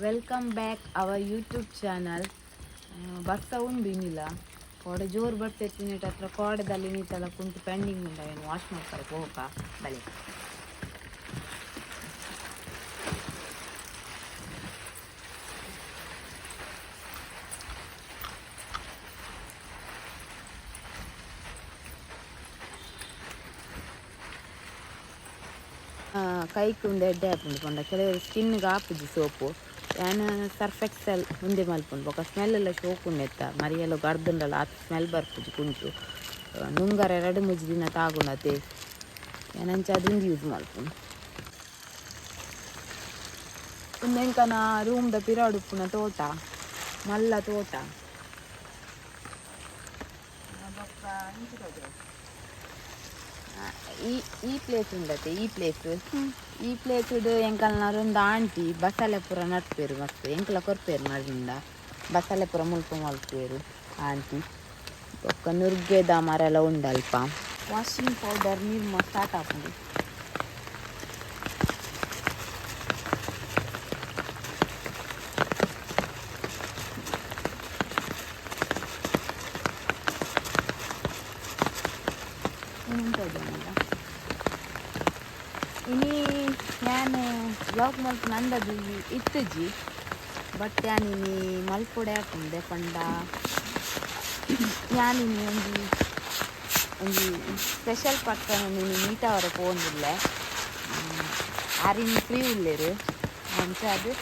Welcome back our YouTube channel. ಬರ್ತಾ ಉಂಡು ಇನ್ನಿಲ್ಲ ಕೋಡೆ ಜೋರು ಬರ್ತಿತ್ತು ನೀಟ್ ಹತ್ರ ಕೋಡೆದಲ್ಲಿ ನೀಟೆಲ್ಲ ಕುಂತು ಪೆಂಡಿಂಗ್ ಉಂಡ ಏನು ವಾಶ್ ಮಾಡ್ತಾರೆ ಹೋಗ ಬಳಿ ಕೈಗೆ ಒಂದು ಎಡ್ಡೆ ಹಾಕೊಂಡು ಕೊಂಡ ಕೆಲವರು ಸ್ಕಿನ್ಗೆ ಹಾಪುದು ಸೋಪು ಏನು ಸರ್ಫ್ ಎಕ್ಸೆಲ್ ಮುಂದೆ ಮಲ್ಪುಂಡು ಬೊಕ್ಕ ಸ್ಮೆಲ್ ಎಲ್ಲ ಶೋಕುಂಡು ಎತ್ತ ಮರಿಯೆಲ್ಲ ಗರ್ದುಂಡಲ್ಲ ಅದು ಸ್ಮೆಲ್ ಬರ್ಪುಜಿ ಕುಂಟು ನುಂಗರ 2-3 ದಿನ ತಾಗುಂಡತೆ ಏನಂಚ ಅದೊಂದು ಯೂಸ್ ಮಲ್ಪುಂಡು ಇಂದೆಂಕನ ರೂಮ್ದ ಪಿರಾಡುಪ್ಪುನ ತೋಟ ಮಲ್ಲ ತೋಟ ಬೊಕ್ಕ ಈ ಪ್ಲೇಸ್ ಉಂಡತೆ ಈ ಪ್ಲೇಸ್ ಎಂಕಲ್ನರೊಂದು ಆಂಟಿ ಬಸಳೆ ಪೂರ ನಡ್ಪೇರು ಮಸ್ತ್ ಎಂಕಲ ಕೊರ್ಪೇರು ಮರದಿಂದ ಬಸಳೆ ಪೂರ ಮುಲ್ಪ ಮಲ್ಪೇರು ಆಂಟಿ ಬೊಕ್ಕ ನುರ್ಗೆದ ಮರ ಎಲ್ಲ ಉಂಡಲ್ಪ ವಾಷಿಂಗ್ ಪೌಡರ್ ನೀರು ಸ್ಟಾರ್ಟ್ ಹಾಕೊಂಡು ಇನಿ ನಾನು ಬ್ಲಾಗ್ ಮಲ್ಪ ನಂದದು ಇತ್ತಜಿ ಬಟ್ ಯಾನಿನಿ ಮಲ್ಪೊಡೆ ಹಾಕೊಂಡೆ ಪಂಡ ಯಾನಿನಿ ಒಂದು ಸ್ಪೆಷಲ್ ಪರ್ಸನ್ ನೀನು ಮೀಟ್ ಅವರ ಪೋಂದಿಲ್ಲ ಆರಿನ ಫ್ರೀ ಉಳ್ಳೇರು ಮಂಚ ಅದು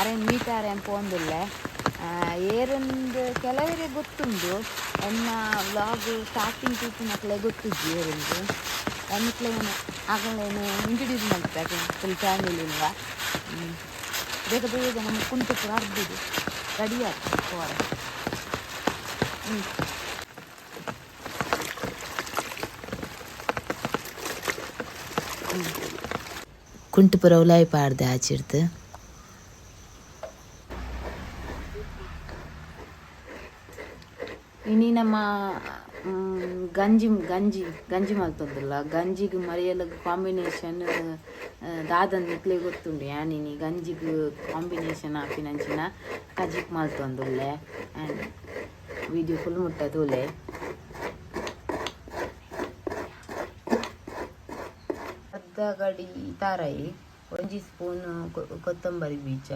ಅರೇನು ಮೀಟ್ ಆರೇನು ಪೋಂದಿಲ್ಲ ಏರೊಂದು ಕೆಲವರಿಗೆ ಗೊತ್ತುಂಡು ಎನ್ನ ವ್ಲಾಗ್ ಸ್ಟಾರ್ಟಿಂಗ್ ಟೀಚಿನಕ್ಲೆ ಗೊತ್ತಿದ್ದಿ ಏರಿಂದು ಎನ್ನಿಕ್ಲೇನು ಆಗಲೇನು ಇಂಟ್ರಡ್ಯೂಸ್ ಮಾಡ್ತಾರೆ ಫುಲ್ ಫ್ಯಾಮಿಲಿಂದ ಬೇಗ ಬೇಗ ನಮ್ಮ ಕುಂಟು ಪುರ ಅರ್ದಿದ್ದು ರೆಡಿ ಆಗ್ತದೆ ಫೋರ ಕುಂಟು ಪುರ ಉಲಾಯಿ ಪಾಡ್ದೆ ಆಚಿರ್ತು ಇನಿ ನಮ್ಮ ಗಂಜಿ ಮಲ್ತಂದಿಲ್ಲ ಗಂಜಿಗೆ ಮರಿಯಲ್ಲ ಕಾಂಬಿನೇಷನ್ ದಾದನ್ ನಿಕ್ಲೆ ಗೊತ್ತುಂಡು ಯಾನಿನಿ ಗಂಜಿಗೆ ಕಾಂಬಿನೇಷನ್ ಹಾಪಿನಂಚಿನ ಕಜಿಕ್ ಮಲ್ತಂದುಲ್ಲೆ ಆ್ಯಂಡ್ ವಿಡಿಯೋ ಫುಲ್ ಮುಟ್ಟದುಲೆ ಅರ್ಧ ಗಡಿ ತಾರಾಯಿ 1 ಸ್ಪೂನ್ ಕೊತ್ತಂಬರಿ ಬೀಜ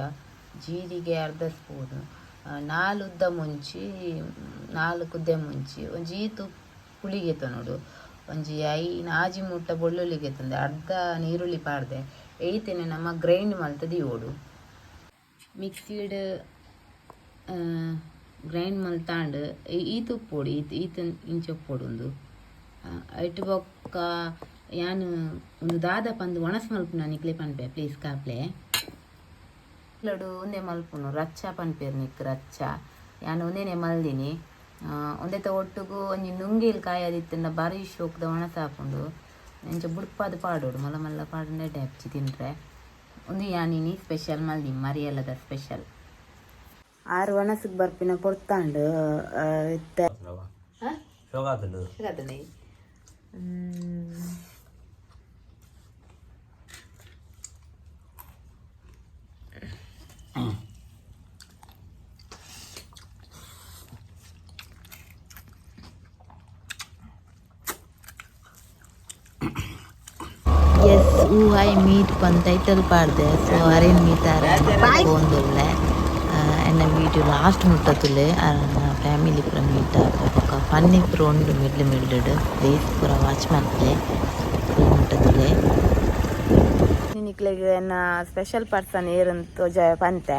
ಜೀರಿಗೆ ಅರ್ಧ ಸ್ಪೂನು 4 ಉದ್ದ ಮುಂಚಿ 4 ಉದ್ದೆ ಮುಂಚಿ ಒಂಜಿ ಈತು ಪುಳಿಗೆ ನೋಡು ಒಂಜಿ ಆಜಿ ಮುಟ್ಟ ಬೆಳ್ಳುಳ್ಳಿಗೆ ತಂದೆ ಅರ್ಧ ನೀರುಳ್ಳಿ ಪಾಡ್ದೆ ಏಯ್ತೇನೆ ನಮ್ಮ ಗ್ರೈಂಡ್ ಮಲ್ತದಿ ಓಡು ಮಿಕ್ಸಿಡ್ ಗ್ರೈಂಡ್ ಮಲ್ತಾಂಡು ಈತು ಪೊಡಿ ಈತು ಇಂಚೊಪ್ಪೊಡು ಐಟು ಬೊಕ್ಕ ಯಾನು ಒಂದು ದಾದ ಪಂದು ಒಣಸ್ ಮಲ್ಪುನ ನಿಕ್ಲೆ ಪನ್ಪೆ ಪ್ಲೀಸ್ ಕಾಪ್ಲೆ ಲಡು ಒಂದೇ ಮಲ್ಪುನು ರಚ್ಚ ಪನ್ಪೇರು ನಿಕ್ ರಚ್ಚ ಯಾನು ಒಂದೇನೆ ಮಲ್ದಿನಿ ಒಂದೇ ಒಟ್ಟಿಗೂ ಒಂಜಿ ನುಂಗಿಲ್ ಕಾಯದಿತ್ತಿಂದ ಬಾರಿ ಶೋಕ್ದ ಒಣಸ ಹಾಕೊಂಡು ಎಂಚ ಬುಡ್ಪಾದ ಪಾಡೋಡು ಮಲ್ಲ ಮಲ್ಲ ಪಾಡಂಡೆ ಹಚ್ಚಿ ತಿಂಡ್ರೆ ಒಂದು ಯಾನಿನಿ ಸ್ಪೆಷಲ್ ಮಲ್ದಿ ಮರಿಯಲ್ಲದ ಸ್ಪೆಷಲ್ 6 ಒಣಸಕ್ಕೆ ಬರ್ಪಿನ ಕೊಡ್ತಾಂಡು ಎಸ್ ಊಹಾಯಿ ಮೀಟ್ ಪಂದ್ ಟೈಟಲ್ ಪಾಡ್ದೆ ಸೊ ಅರೇನ್ ಮೀಟ್ ಪೋಂದುಲ್ಲೆ ಎನ್ನ ವೀಡಿಯೋ ಲಾಸ್ಟ್ ಮುಟ್ಟತುಲೆ ಫ್ಯಾಮಿಲಿ ಪೂರ ಮೀಟ್ ಬೊಕ್ಕ ಫನ್ನಿ ಪೂರ ಉಂಡು ಮಿಡ್ಡ್ ಪ್ಲೇಸ್ ಪೂರ ವಾಚ್ ಮಾಡ್ತಲೆ ಫುಲ್ ಮುಟ್ಟತುಲೆ ನಿಕ್ಲೆಗೆ ಎನ್ನ ಸ್ಪೆಷಲ್ ಪರ್ಸನ್ ಏರಂತ ಪಂತೆ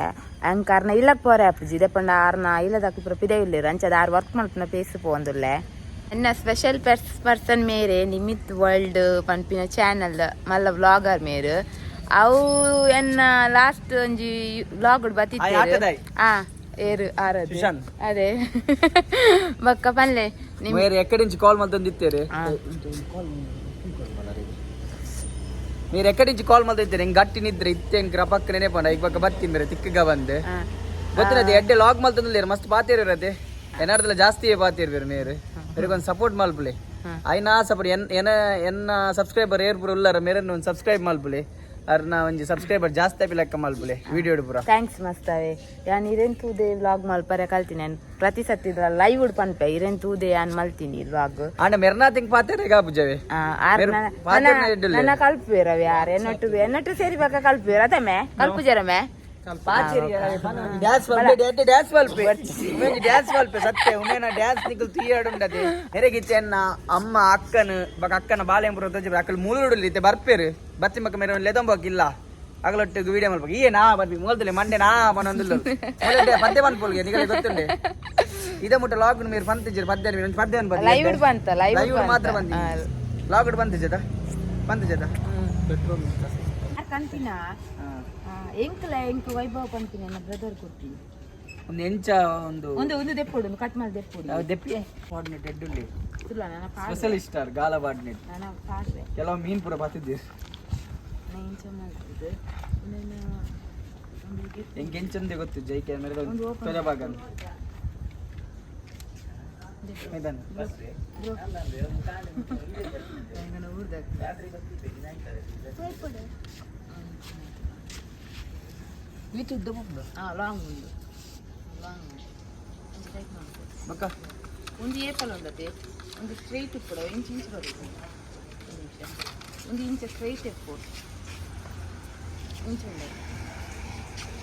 ಅಂಕಾರ್ನ ಇಲ್ಲಕ್ಕೆ ಪೋರೆ ಅಪ್ಪಜಿ ಇದೆಪಂಡ ಆರ್ನ ಇಲ್ಲದಕ್ಕೆ ಪೂರ ಪಿದೆ ಇಲ್ಲೇರು ಅಂಚದ 6 ವರ್ಕ್ ಮಾಡ್ಪುನ ಪೇಸ್ ಪೋಂದುಲ್ಲೆ ಎನ್ನ ಸ್ಪೆಷಲ್ ಪರ್ಸನ್ ಮೇರೆ ನಿಮಿತ್ ವರ್ಲ್ಡ್ ಪನ್ಪಿನ ಚಾನಲ್ ಮಲ್ಲ ವ್ಲಾಗರ್ ಮೇರು ಅವು ಎನ್ನ ಲಾಸ್ಟ್ ಒಂಜಿ ವ್ಲಾಗ್ ಬತ್ತಿತ್ತೇರು ಏರು ಆರದು ಅದೇ ಬೊಕ್ಕ ಪನ್ಲೆ ಮೇರೆ ಎಕ್ಕಡಿಂಚಿ ಕಾಲ್ ಮಲ್ತಂದಿತ್ತೇರೆ మీరు ఎక్కడి నుంచి కాల్ మల్తైతే గట్టి నిద్ర ఇత్తే ఇంక పక్కనే పడ ఇక బತ್ತಿంದ್ರೆ ತಿಕ್ಕಗ ಬಂದೆ ಗೊತ್ತಿರದೆ ಎಡ್ಡೆ ಲಾಗ್ ಮಲ್ತಂದಿಲ್ಲ ಮಸ್ತ್ ಪಾತಿರದೆ ಏನಾರ್ದಲ್ಲ ಜಾಸ್ತಿ ಪಾತಿರ್ಬೇರು ಮೇರೆ ಮೇರೆಗೊಂದು ಸಪೋರ್ಟ್ ಮಲ್ಪಲೆ ಐನಾ ಸಪೋರ್ಟ್ ಎನ್ನ ಸಬ್ಸ್ಕ್ರೈಬರ್ ಏರ್ಪುರ ಉಳ್ಳಾರ ಮೇರೆ ಒಂದು ಸಬ್ಸ್ಕ್ರೈಬ್ ಮಲ್ಪಲೆ ಅರ್ನ ಒಂಜಿ ಸಬ್ಸ್ಕ್ರೈಬರ್ ಜಾಸ್ತಿ ಆಪಿ ಲೆಕ್ಕ ಮಲ್ಪುಲೆ ವಿಡಿಯೋ ಪೂರ ಥ್ಯಾಂಕ್ಸ್ ಮಸ್ತಾವೆ ಯಾನ್ ಇರೆನ್ ತೂದೆ ವ್ಲಾಗ್ ಮಲ್ಪರೆ ಕಲ್ತೀನಿ ನಾನು ಪ್ರತಿ ಸತಿ ಲೈವ್ ಉಡ್ ಪನ್ಪೆ ಇರೆನ್ ತೂದೆ ಯಾನ್ ಮಲ್ತೀನಿ ವ್ಲಾಗ್ ಆಂಡ ಮೆರ್ನಾತಿಂಗ್ ಪಾತೆರೆ ಗಾಪುಜವೆ ನನ್ನ ಕಲ್ಪುವೆರವೆ ಯಾರು ಎನ್ನಟ್ಟು ಸೇರಿ ಬೇಕಾ ಕಲ್ಪುವೆರ ಅದಮ್ಮೆ ಕಲ್ಪುಜರಮೆ ಡ್ಯಾನ್ಸ್ ಮಲ್ಪೆ ಸತ್ಯ ಉಮೇನ ಡ್ಯಾನ್ಸ್ ನಿಕಲ್ ತುಯ್ಯಾಡುಂಡದೆ ನೆರೆಗಿಚ್ಚೆನ್ನ ಅಮ್ಮ ಅಕ್ಕನ ಬಕ ಅಕ್ಕನ ಬಾಲೆಂಪುರ ತೋಜಿ ಅಕ್ಕಲ್ ಮುಳುಡುಲಿತ್ತೆ ಬರ್ಪೇರು ಬತ್ತಿ ಮಕ್ಕ ಮೇರೆ ಲೆದಂಬೋಕಿಲ್ಲ ಅಗಲೊಟ್ಟಿಗೆ ವಿಡಿಯೋ ಮಲ್ಪಕ ಈ ನಾ ಬರ್ಬಿ ಮೂಲ್ತಲೆ ಮಂಡೆ ನಾ ಪನೊಂದುಲ್ಲು ಪದ್ಯ ಮನ್ಪೋಲ್ಗೆ ನಿಗಲಿ ಗೊತ್ತುಂಡೆ ಇದ ಮುಟ್ಟ ಲಾಗ್ మీరు పంతించారు పద్యాన్ని పద్యాన్ని పద్య లైవ్ ಬಂತ లైవ్ మాత్రం ಬಂದಿ ಲಾಗ್ పంతించదా పంతించదా పెట్రోల్ ಕಂತಿನ ಎಂಕ್ ವೈಭವ ಕಂತಿನ ನನ್ನ ಬ್ರದರ್ ಕೊಡ್ತೀನಿ ಒಂದು ಎಂಚ ಒಂದು ಒಂದು ಒಂದು ದೆಪ್ಪೊಡು ಒಂದು ಕಟ್ ಮಾಡಿ ದೆಪ್ಪೊಡು ದೆಪ್ಪಿ ಕೋಆರ್ಡಿನೇಟ್ ಎಡ್ಡುಲ್ಲಿ ತುಲ್ಲ ನನ್ನ ಸ್ಪೆಷಲಿಸ್ಟ್ ಆರ್ ಗಾಲ ಕೋಆರ್ಡಿನೇಟ್ ನನ್ನ ಪಾಸ್ರೆ ಕೆಲವು ಮೀನ್ ಪುರ ಬತ್ತಿದ್ದೀರಿ ನಾನು ಇಂಚ ಮಾಡ್ತಿದ್ದೆ ಹೆಂಗೆ ಎಂಚಂದೆ ಗೊತ್ತು ಜೈ ಕ್ಯಾಮೆರಾ ತೊಜಬಾಗ ಮೈದಾನ ಇದು ಉದ್ದ ಬಂದು ಲಾಂಗ್ ಉಂಡು ಬಕ್ಕ ಒಂದು ಏಪಲ್ ಉಂಡತೆ ಒಂದು ಸ್ಟ್ರೈಟ್ ಕೂಡ ಇಂಚು ಬರುತ್ತೆ ಒಂದು ಇಂಚ ಸ್ಟ್ರೈಟ್ ಎಪ್ಪೋಡು ಇಂಚು ಉಂಡ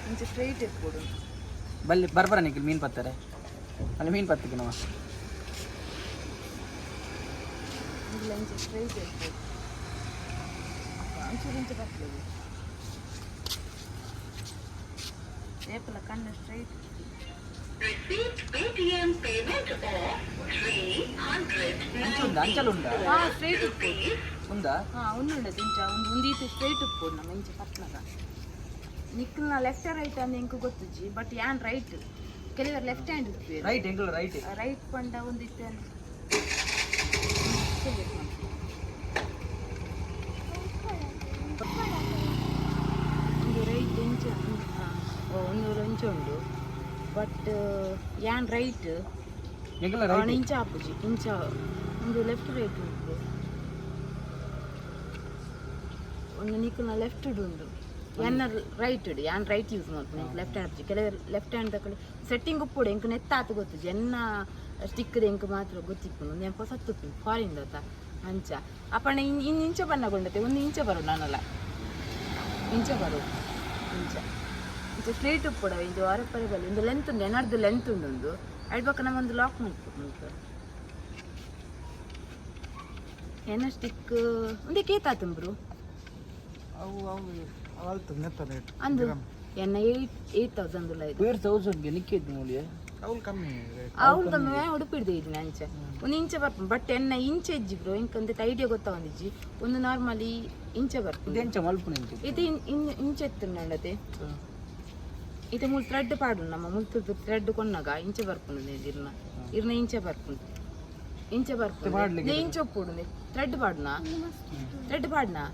ಇಂಚ ಸ್ಟ್ರೈಟ್ ಎಪ್ಪೋಡು ಬಲ್ಲಿ ಬರ್ಬರ ನಿಖಿಲ್ ಮೀನು ಪತ್ತಾರೆ ಅಲ್ಲಿ ಮೀನು ಪತ್ತಿಗೆ ನಾವು ಇಲ್ಲ ಇಂಚ ಸ್ಟ್ರೈಟ್ ಎಪ್ಪೋಡು ಒಂಚೂರು ಇಂಚ ಬರ್ತದೆ ಏಪಲ ಕಣ್ಣು ಸ್ಟ್ರೈಟ್ ಅಂಚಲು ಉಂಟಾ ಸ್ಟ್ರೈಟ್ ಉಪ್ಪೋಡು ఉందా ఉన్నది ఇంచ ఉంది స్ట్రైట్ ఉప్పుడు ನಮ್ಮ ಇಂಚ ಪಟ್ನಗ ನಿಕ್ಕಲ್ನ ಲೆಫ್ಟ್ ರೈಟ್ ಅಂದ್ ಎಂಕು ಗೊತ್ತುಜಿ ಬಟ್ ಯಾನ್ ರೈಟ್ ಕೆಲವರು ಲೆಫ್ಟ್ ಹ್ಯಾಂಡ್ ಇರ್ತೀವಿ ರೈಟ್ ಎಂಗ್ಳು ರೈಟ್ ರೈಟ್ ಪಂಡ ಒಂದಿತ್ತೆ ಒಂದು ರೈಟ್ ಇಂಚ ಒಂದೂರು ಇಂಚ ಉಂಡು ಬಟ್ ಯಾನ್ ರೈಟ್ ಎಂಗ್ಳು ರೈಟ್ ಇಂಚ ಆಪುಜಿ ಇಂಚ ಒಂದು ಲೆಫ್ಟ್ ರೈಟ್ ಉಂಟು ಒಂದು ನಿಕ್ಕಲ್ನ ಲೆಫ್ಟ್ ಉಂಡು ಎನ್ನ ರೈಟ್ ಇಡು ಯಾನ್ ರೈಟ್ ಯೂಸ್ ಮಾಡ್ತೀನಿ ಲೆಫ್ಟ್ ಹ್ಯಾಂಡ್ ಆಪುಜಿ ಕೆಲವರು ಲೆಫ್ಟ್ ಹ್ಯಾಂಡ್ ತಕೊಳ್ಳಿ ಸೆಟ್ಟಿಂಗ್ ಉಪ್ಪುಡು ಎಂಕು ನೆತ್ತಾತು ಗೊತ್ತುಜಿ ಎನ್ನ ಸ್ಟಿಕ್ಕದ ಎಂಕು ಮಾತ್ರ ಗೊತ್ತಿಪ್ಪುನು ನೆಂಪ ಸತ್ತುಪ್ಪು ಫಾರಿನ್ ದತ್ತ ಅಂಚ ಅಪ್ಪಣ ಇನ್ನು ಇಂಚ ಬಣ್ಣಗೊಂಡತೆ ಒಂದು ಇಂಚ ಬರೋದು ನಾನಲ್ಲ ಇಂಚ ಬರೋದು ಇಂಚ ಇಂಚ ಸ್ಟ್ರೇಟ್ ಉಪ್ಪುಡ ಇದು ಅರಪ್ಪರೆ ಬಲ್ಲಿ ಒಂದು ಲೆಂತ್ ಉಂಡು ಎನ್ನರ್ದು ಲೆಂತ್ ಉಂಡು ಒಂದು ಅಡ್ಬಕ್ಕ ನಮ್ಮೊಂದು ಲಾಕ್ ಮಾಡ್ಬೇಕು ಎನ್ನ ಸ್ಟಿಕ್ ಒಂದೇ ಕೇತಾತಂಬ್ರು ಅಂದು ಎನ್ನ 8,000 8,000 ನಿಕ್ಕೇದು ಮೂಲ್ಯ ಅವ್ಳು ಕಮ್ಮಿ ಉಡುಪಿಡ್ದೆ ಇದ್ದೀನಿ ಅಂಚೆ ಒಂದು ಇಂಚ ಬರ್ಪ ಬಟ್ ಎನ್ನ ಇಂಚೆ ಇಜ್ಜಿ ಬ್ರೋ ಇಂಕಂತ ಐಡಿಯಾ ಗೊತ್ತಾವಂದಿಜ್ಜಿ ಒಂದು ನಾರ್ಮಲಿ ಇಂಚೆ ಬರ್ಪುಂಡು ಎಂಚ ಮಲ್ಪುನ ಇದು ಇಂಚೆ ಎತ್ತುಂಡತೆ ಇದು ಮುಲ್ ಥ್ರೆಡ್ ಪಾಡು ನಮ್ಮ ಮುಲ್ತು ಥ್ರೆಡ್ ಕೊನ್ನಾಗ ಇಂಚೆ ಬರ್ಪುಂಡು ಇರ್ನ ಇಂಚೆ ಬರ್ಪುಂಡು ಇಂಚೆ ಬರ್ಪುಂಡು ಇಂಚೆ ಒಪ್ಪುಡು ಥ್ರೆಡ್ ಪಾಡ್ನಾ ಥ್ರೆಡ್ ಪಾಡ್ನಾ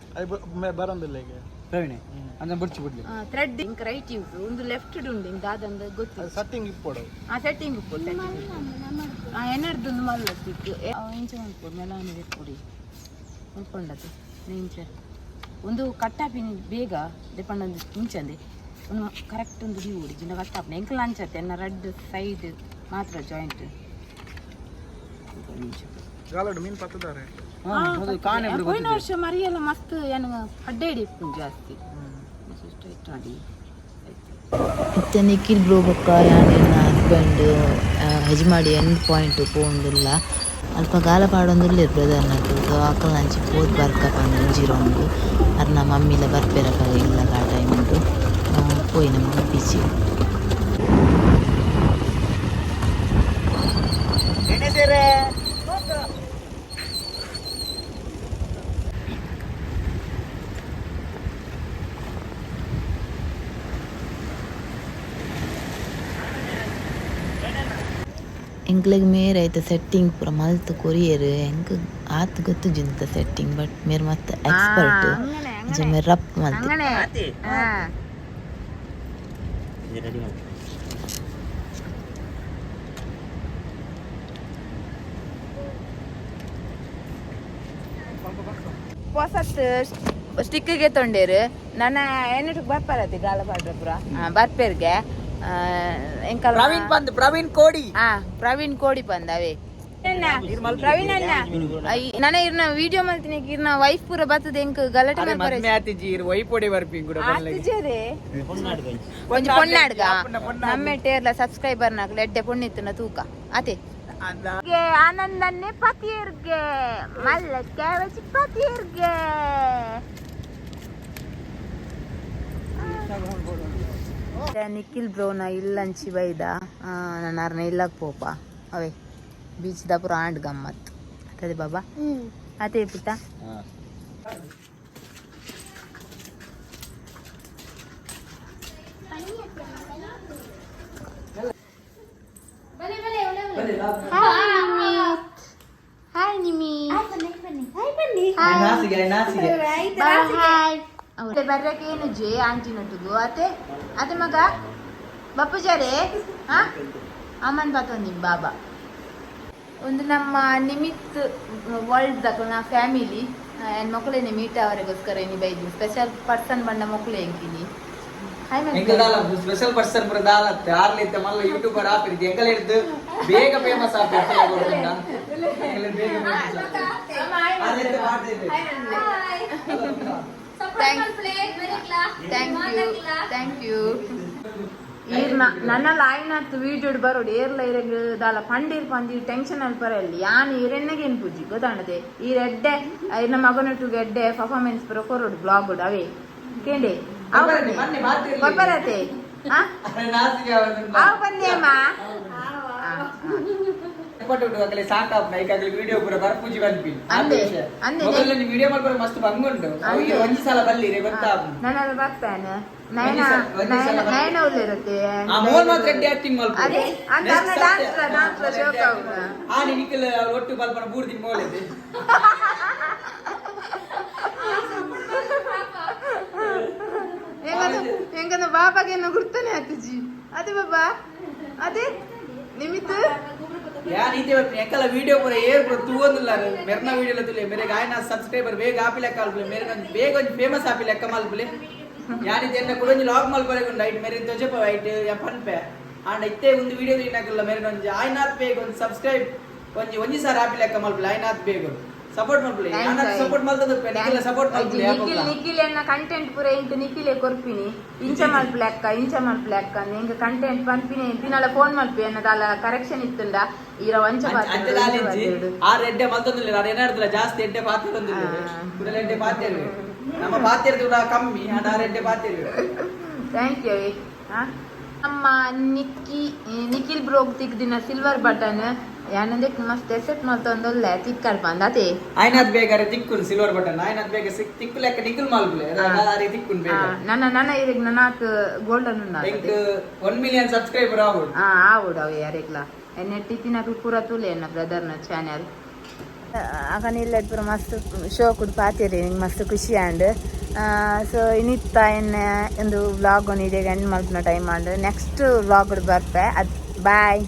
ಬರಂದಿಲ್ಲ ಈಗ ಪ್ರವೀಣೆ ಅಂದ್ರೆ ಬುಡ್ಚಿ ಬಿಡ್ಲಿ ಥ್ರೆಡ್ ಇಂಕ ರೈಟ್ ಯೂಸ್ ಒಂದು ಲೆಫ್ಟ್ ಉಂಡು ಇಂಕ ದಾದಂದ ಗೊತ್ತು ಸೆಟ್ಟಿಂಗ್ ಇಪ್ಪೋಡು ಸೆಟ್ಟಿಂಗ್ ಇಪ್ಪೋಡು ಎನ್ನರ್ದು ಒಂದು ಮಲ್ಲ ಸ್ಟಿಕ್ ಇಂಚೆ ಮಾಡ್ಕೊಡು ಮೆಲಾನಿ ಇಟ್ಕೊಡಿ ಉಳ್ಕೊಂಡದ್ದು ಇಂಚೆ ಒಂದು ಕಟ್ಟಾಪಿನ ಬೇಗ ಡಿಪೆಂಡ್ ಒಂದು ಇಂಚಂದೆ ಒಂದು ಕರೆಕ್ಟ್ ಒಂದು ಡಿ ಓಡಿ ಜಿನ್ನ ಕಟ್ಟಾಪಿನ ಎಂಕಲ್ ಅಂಚತ್ತೆ ಎನ್ನ ರೆಡ್ ಸೈಡ್ ಮಾತ್ರ ಜಾಯಿಂಟ್ ಮೀನು ಪತ್ತದಾರೆ ಹೋಯ್ನ ವರ್ಷ ಮರಿಯೆಲ್ಲ ಮಸ್ತ್ ಏನು ಅಡ್ಡೆ ಹಿಡಿಪು ಜಾಸ್ತಿ ಮತ್ತೆ ನಿಖಿಲ್ ಬ್ರೋ ಬೊಕ್ಕ ಯಾನೇನ ಹಸ್ಬೆಂಡ್ ಹೆಜ್ಮಾಡಿ ಎಂಡ್ ಪಾಯಿಂಟ್ ಪೋಂದುಲ್ಲ ಅಲ್ಪ ಗಾಲ ಪಾಡೊಂದುಲ್ಲೇರು ಬ್ರದರ್ ನಟ್ಟು ಸೊ ಆಕಲ್ ನಂಚಿ ಪೋದ್ ಬರ್ಕಪ್ಪ ಅಂಜಿರೋಂಡು ಅರ್ನ ಮಮ್ಮಿಲ ಬರ್ಪೆರಕ ಇಲ್ಲ ಆ ಟೈಮ್ ಉಂಟು ಪೋಯಿ ನಮ್ಮ ಬೀಚಿ ಎಂಕ್ಲೆಗ್ ಮೇರೆ ಐತೆ ಸೆಟ್ಟಿಂಗ್ ಪೂರ ಮಲ್ತ್ ಕೊರಿಯರ್ ಎಂಕ್ ಆತ್ ಗೊತ್ತು ಜಿಂತ ಸೆಟ್ಟಿಂಗ್ ಬಟ್ ಮೇರ್ ಮತ್ತೆ ಎಕ್ಸ್ಪರ್ಟ್ ಮೇರ್ ರಪ್ ಮಲ್ತ್ ಹೊಸತ್ ಸ್ಟಿಕ್ಕಿಗೆ ತೊಂಡೇರು ನನ್ನ ಏನಿಟ್ಟು ಬರ್ಪಾರತಿ ಗಾಲ ಪಾಡ್ರ ಪುರ ಬರ್ಪೇರ್ಗೆ ಎಂಕಲ್ ಪ್ರವೀಣ್ ಕೋಡಿ ಪ್ರವೀಣ್ ಕೋಡಿ ಬಂದವೆ ಪ್ರವೀಣ್ ಅಣ್ಣ ನನ್ನ ಇರ್ನ ವಿಡಿಯೋ ಮಾಡ್ತೀನಿ ಇರ್ನ ವೈಫ್ ಪೂರ ಬರ್ತದೆ ಎಂಕ್ ಗಲಾಟೆ ಮಾಡ್ತಾರೆ ವೈಪೋಡಿ ಬರ್ಪಿ ಕೊಂಚ ಪೊನ್ನಾಡ್ಗ ನಮ್ಮೆಟ್ಟೇರ್ಲ ಸಬ್ಸ್ಕ್ರೈಬರ್ ನಾಗ್ಲ ಎಡ್ಡೆ ಪೊಣ್ಣಿತ್ತು ತೂಕ ಅದೇ ಆನಂದನ್ನೇ ಪತಿಯರ್ಗೆ ಮಲ್ಲಕ್ಕೆ ಪತಿಯರ್ಗೆ ನಿಖಿಲ್ ಬ್ರೋನ ಇಲ್ಲಂಚಿ ಬೈದ ನನ್ನ ಅರ್ನ ಇಲ್ಲಕ್ ಪೋಪ ಅವೇ ಬೀಚ್ ದ ಪುರ ಆಂಡ್ ಗಮ್ಮತ್ ಅದೇ ಬಾಬಾ ಅದೇ ಪುಟ್ಟ ಹಾಯ್ ನಿಮಿ ಬರ್ರಕ್ಕೆ ಏನು ಜೆ ಆಂಟಿ ನಟುಗು ಅತೆ ಅತೆ ಮಗ ಬಪ್ಪುಜಾರೆ ಹಾ ಅಮ್ಮನ್ ಬಾತೊಂದಿ ಬಾಬಾ ಒಂದು ನಮ್ಮ Nimit world ದಕ್ಕ family N ಮಕ್ಕಳೇನೆ meet ಅವರಿಗೋಸ್ಕರ ಇನಿ ಬೈದಿ ಸ್ಪೆಷಲ್ ಪರ್ಸನ್ ಬಂಡ ಮಕ್ಕಳು ಎಂಕಿನಿ ಸ್ಪೆಷಲ್ ಪರ್ಸನ್ ಪುರ ದಾಲತ್ತೆ ಆರ್ಲಿತ್ತೆ ಮಲ್ಲ ಯೂಟ್ಯೂಬರ್ ಆಪಿರಿತಿ ಎಂಕಲ ಹಿಡ್ದು ಬೇಗ ಫೇಮಸ್ ಆಗ್ತದೆ ಥ್ಯಾಂಕ್ ಯು ನನ್ನ ಲಾಯ್ನತ್ತು ವೀಡಿಯೋ ಬರೋಡು ಏರ್ಲ ಇರಂಗ್ ದಾಲ ಪಂಡೀರ್ ಪಂದಿ ಟೆನ್ಷನ್ ಅಲ್ಲಿ ಬರಲಿ ಯಾನ್ ಇರೆನ್ನಗೆ ಏನ್ ಪೂಜಿ ಗೊತ್ತಾಣದೆ ಈ ರೆಡ್ಡೆ ಇನ್ನ ಮಗನಟ್ಟು ಗೆಡ್ಡೆ ಪರ್ಫಾರ್ಮೆನ್ಸ್ ಬರೋ ಕೊರೋಡು ಬ್ಲಾಗ್ ಅವೇ ಕೇಂಡೆ ಬರತೆ ಅವ ಬಂದೇಮ್ಮ ವಿಡಿಯೋ ಪೂರ ಬರ್ಪೂಜಿ ಬಂದ್ಪಿ ವಿಡಿಯೋ ಮಾಡ್ಕೊಂಡು ಮಸ್ತ್ ಬಂಗುಂಟು ಒಂದ್ ಸಲ ಬಲ್ಲಿರಿ ಗೊತ್ತಾ ನನ್ನ ಬರ್ತಾನೆ ನಯನ ಉಳ್ಳಿರುತ್ತೆ ಆಕ್ಟಿಂಗ್ ಒಟ್ಟು ಬಲ್ಪನ ಬೂರ್ದಿ ಮೋಲಿದೆ ಹೆಂಗನ ಬಾಬಾಗೇನು ಗುರ್ತಾನೆ ಆತಜಿ ಅದೇ ಬಾಬಾ ಅದೇ ನಿಮಿತ್ ಎಂಕಲ ವಿಡಿಯೋ ಪೂರ ಏರ್ ಪೂರ ತೂವೊಂದುಲ್ಲ ಮೆರ್ನ ವಿಡಿಯೋ ತುಲೆ ಮೇರೆ ಗಾಯನ ಸಬ್ಸ್ಕ್ರೈಬರ್ ಬೇಗ ಆಪಿ ಲೆಕ್ಕ ಅಲ್ಪಲೆ ಮೇರೆ ಬೇಗ ಒಂದು ಫೇಮಸ್ ಆಪಿ ಲೆಕ್ಕ ಮಲ್ಪಲೆ ಯಾನಿದೆ ಎಂದ ಕೂಡ ಒಂದು ಲಾಗ್ ಮಲ್ಪರೆಗುಂಡು ಐಟ್ ಮೇರೆ ತೊಜಪ ಐಟ್ ಪನ್ಪೆ ಆಂಡ ಇತ್ತೆ ಒಂದು ವಿಡಿಯೋ ಇನ್ನಾಕಲ್ಲ ಮೇರೆ ಒಂದು ಆಯ್ನಾತ್ ಬೇಗ ಒಂದು ಸಬ್ಸ್ಕ್ರೈಬ್ ಒಂಜಿ ಸಾರಿ ಆಪಿ ಲೆಕ್ಕ ಮಲ್ಪಲೆ ಆಯ್ನಾತ್ ಬೇಗ ಸಪೋರ್ಟ್ ಮಲ್ಪಲೆ ಸಪೋರ್ಟ್ ಮಲ್ತದ ನಿಖಿಲ್ ಸಪೋರ್ಟ್ ಮಲ್ಪಲೆ ನಿಖಿಲ್ ಎನ್ನ ಕಂಟೆಂಟ್ ಪೂರ ಇಂಟು ನಿಖಿಲೆ ಕೊರ್ಪಿನಿ ಇಂಚ ಮಲ್ಪಲೆಕ್ಕ ಎಂಗ ಕಂಟೆಂಟ್ ಪನ್ಪಿನಿ ದಿನಾಲ ಫೋನ್ ಮಲ್ಪಿ ಅನ್ನದಾಲ ಕರೆಕ್ಷನ್ ಇತ್ತುಂಡ ಈರ ವಂಚ ಆ ರೆಡ್ಡೆ ಮಲ್ತೊಂದಿಲ್ಲ ಅದು ಏನಾಡ್ತಿಲ್ಲ ಜಾಸ್ತಿ ಎಡ್ಡೆ ಪಾತಿರೊಂದಿಲ್ಲ ಕುಡಲ ಎಡ್ಡೆ ಪಾತಿರ್ವಿ ನಮ್ಮ ಪಾತಿರ್ದು ಕಮ್ಮಿ ಆ ರೆಡ್ಡೆ ಪಾತಿರ್ವಿ ಥ್ಯಾಂಕ್ ಯು ನಮ್ಮ ನಿಖಿಲ್ ಬ್ರೋಗ್ ತಿಕ್ದಿನ ಸಿಲ್ವರ್ ಬಟನ್ ಯಾನಂದೆ ಮಸ್ತ್ ಎಸೆಟ್ ಮಲ್ತೊಂದೊಲ್ಲೆ ತಿಕ್ಕಲ್ ಬಂದತೆ ಆಯ್ನಾದ್ ಬೇಗಾರೆ ತಿಕ್ಕುನ್ ಸಿಲ್ವರ್ ಬಟನ್ ಆಯ್ನಾದ್ ಬೇಗ ತಿಕ್ಕು ಲೆಕ್ಕ ನಿಖಿಲ್ ಮಲ್ಪಲೆ ಅರೆ ತಿಕ್ಕುನ್ ಬೇಗ ನನ್ನ ಇದಕ್ಕೆ ನನಾಕ್ ಗೋಲ್ಡನ್ ಉನ್ನ 1 ಮಿಲಿಯನ್ ಸಬ್ಸ್ಕ್ರೈಬರ್ ಆವುಡ್ ಆವುಡ್ ಅವ ಯಾರೆಗ್ಲ ನೆಟ್ಟಿತಿನ ಪೂರ ತುಲೆ ನನ್ನ ಬ್ರದರ್ನ ಚಾನೆಲ್ ಅಕನ ಇಲ್ಲ ಪೂರ ಮಸ್ತ್ ಶೋ ಕುಡ್ ಪಾತಿರಿ ಮಸ್ತ್ ಖುಷಿ ಆಂಡ್ ಸೊ ಇನ್ನಿತ್ತ ಎನ್ನ ಒಂದು ವ್ಲಾಗ್ ಒಂದು ಇದೆ ಎಂಡ್ ಮಲ್ಪನ ಟೈಮ್ ಆಂಡ್ ನೆಕ್ಸ್ಟ್ ವ್ಲಾಗ್ ಬರ್ಪೆ ಅದು ಬಾಯ್.